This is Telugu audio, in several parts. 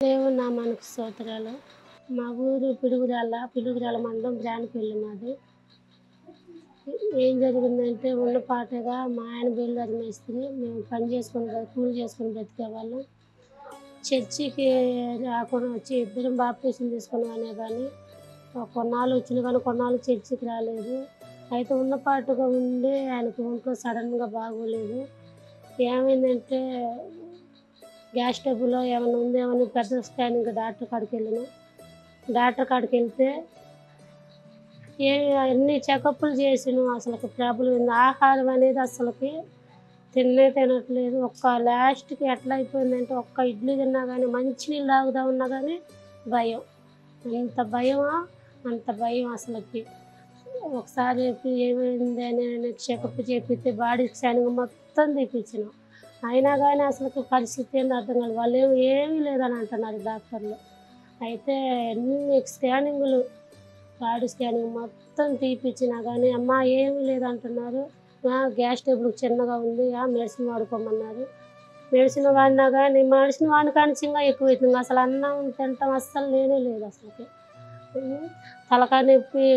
దేవుని నామానికి స్తోత్రాలు. మా ఊరు పిడుగురాళ్ళ మండలం జానపల్లి మాది. ఏం జరిగిందంటే ఉన్నపాటుగా మా ఆయన బయలుదేరి మేస్త్రి, మేము పని చేసుకొని కూలి చేసుకొని బ్రతికేవాళ్ళం. చర్చికి రాకుండా వచ్చి ఇద్దరం బాప్తీసం తీసుకున్నామనే కానీ కొన్నాళ్ళు వచ్చిన కానీ కొన్నాళ్ళు చర్చికి రాలేదు. అయితే ఉన్నపాటుగా ఉండి ఆయనకు ఒంట్లో సడన్గా బాగోలేదు. ఏమైందంటే గ్యాస్ ట్రబుల్లో ఏమైనా ఉందేమని పెద్ద స్కానింగ్ డాక్టర్ కాడికి వెళ్ళినాం. డాక్టర్ కాడికి వెళ్తే అన్ని చెకప్లు చేసినాం. అసలు ప్రాబ్లం ఉంది. ఆహారం అనేది అసలుకి తినట్లేదు. లాస్ట్కి ఎట్లా అయిపోయిందంటే ఒక్క ఇడ్లీ తిన్నా కానీ మంచినీళ్ళు తాగుదామన్నా కానీ భయం. అంత భయం అసలుకి. ఒకసారి ఏమైంది అని చెకప్ చేపిస్తే బాడీ స్కానింగ్ మొత్తం తీపించినాం. అయినా కానీ అసలు పరిస్థితి ఏందో అర్థం కాదు. వాళ్ళు ఏమీ లేదని అంటున్నారు డాక్టర్లు. అయితే అన్ని స్కానింగ్లు బాడీ స్కానింగ్ మొత్తం తీపిచ్చినా కానీ అమ్మ ఏమీ లేదంటున్నారు. గ్యాస్ ట్రబుల్ చిన్నగా ఉంది, మెడిసిన్ వాడుకోమన్నారు. మెడిసిన్ వాడినా కానీ మెడిసిన్ వాడిన ఇంకా ఎక్కువ అవుతుంది. అసలు అన్నం తినటం అస్సలు లేదు అసలుకి. తలకాయ నొప్పి,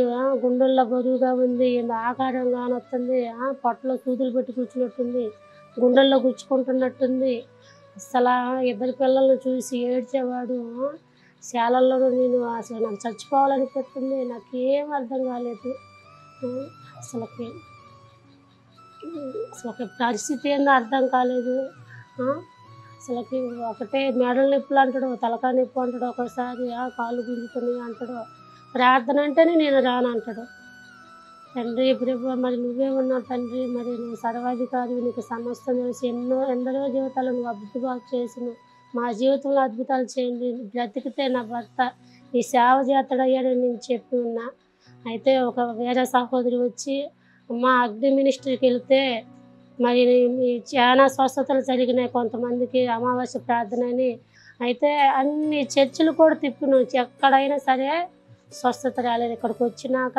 గుండెల్లో బరువుగా ఉంది, ఆకారం కానొస్తుంది, పొట్టలో సూదులు పెట్టి కూర్చున్నట్టుంది, గుండెల్లో గుచ్చుకుంటున్నట్టుంది. అసలు ఇద్దరు పిల్లల్ని చూసి ఏడ్చేవాడు. శాలల్లో నేను అసలు నాకు చచ్చిపోవాలనిపిస్తుంది. నాకేం అర్థం కాలేదు. అసలుకి పరిస్థితి ఏందో అర్థం కాలేదు. అసలుకి ఒకటే మెడల నొప్పులు అంటాడు, తలకాయ నొప్పి అంటాడు, ఒకసారి కాళ్ళు గుంజుతున్నాయి అంటాడు. ప్రార్థన అంటేనే నేను రాను అంటాడు. తండ్రి ప్రభు, మరి నువ్వే ఉన్నావు తండ్రి, మరి నువ్వు సర్వాధికారి, నీకు సమస్తం తెలిసి ఎందరో జీవితాలు నువ్వు అద్భుతాలు చేసినావు. మా జీవితంలో అద్భుతాలు చేయండి, బ్రతికితే నా భర్త ఈ సేవ చేస్తాడయ్యాడని నేను చెప్పి ఉన్నా. అయితే ఒక వేరే సహోదరి వచ్చి మా అగ్ని మినిస్ట్రీకి వెళ్తే మరి చాలా స్వస్థతలు జరిగినాయి కొంతమందికి, అమావాస్య ప్రార్థన అని. అయితే అన్ని చర్చిలు కూడా తిప్పినాం, ఎక్కడైనా సరే స్వస్థత రాలేదు. ఇక్కడికి వచ్చినాక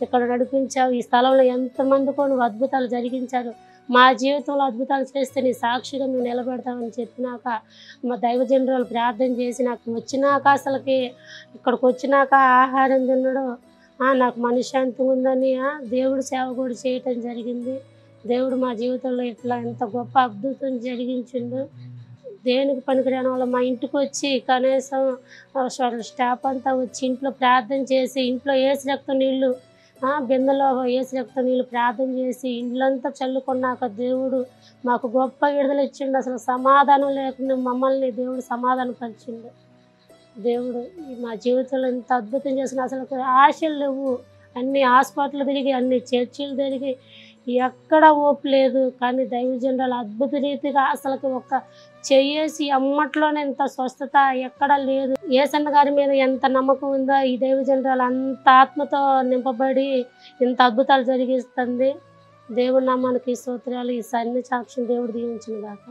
ఇక్కడ నడిపించావు, ఈ స్థలంలో ఎంతమందికో నువ్వు అద్భుతాలు జరిగించారు, మా జీవితంలో అద్భుతాలు చేస్తే నీ సాక్షిగా మేము నిలబెడతామని చెప్పినాక మా దైవజనురాలు ప్రార్థన చేసి నాకు వచ్చినాక అసలుకి ఇక్కడికి వచ్చినాక ఆహారం తినడం, నాకు మనశ్శాంతి ఉందని దేవుడి సేవ కూడా చేయటం జరిగింది. దేవుడు మా జీవితంలో ఇట్లా ఎంత గొప్ప అద్భుతం జరిగించిండు. దేనికి పనికిరాని వాళ్ళు మా ఇంటికి వచ్చి కనీసం స్టాఫ్ అంతా వచ్చి ఇంట్లో ప్రార్థన చేసి, ఇంట్లో ఏసు రక్తం నీళ్ళు బిందెలో ఏసు రక్తం నీళ్ళు ప్రార్థన చేసి ఇళ్ళంతా చల్లుకున్నాక దేవుడు మాకు గొప్ప విడుదల ఇచ్చిండు. అసలు సమాధానం లేకుండా మమ్మల్ని దేవుడు సమాధానపరిచిండు. దేవుడు మా జీవితంలో ఇంత అద్భుతం చేసిన అసలు ఆశలు లేవు. అన్ని హాస్పిటల్ తిరిగి, అన్ని చర్చిలు తిరిగి ఎక్కడ ఓపు లేదు. కానీ దైవజనురాలు అద్భుత రీతిగా అసలుకి ఒక చెయ్యేసి అమ్మట్లోనే ఇంత స్వస్థత ఎక్కడ లేదు. యేసన్న గారి మీద ఎంత నమ్మకం ఉందో ఈ దైవజనురాలు అంత ఆత్మతో నింపబడి ఇంత అద్భుతాలు జరిగిస్తుంది. దేవుడి నామానికి స్తోత్రాలు. ఈ సన్ని సాక్ష్యం దేవుడు దీవించును గాక.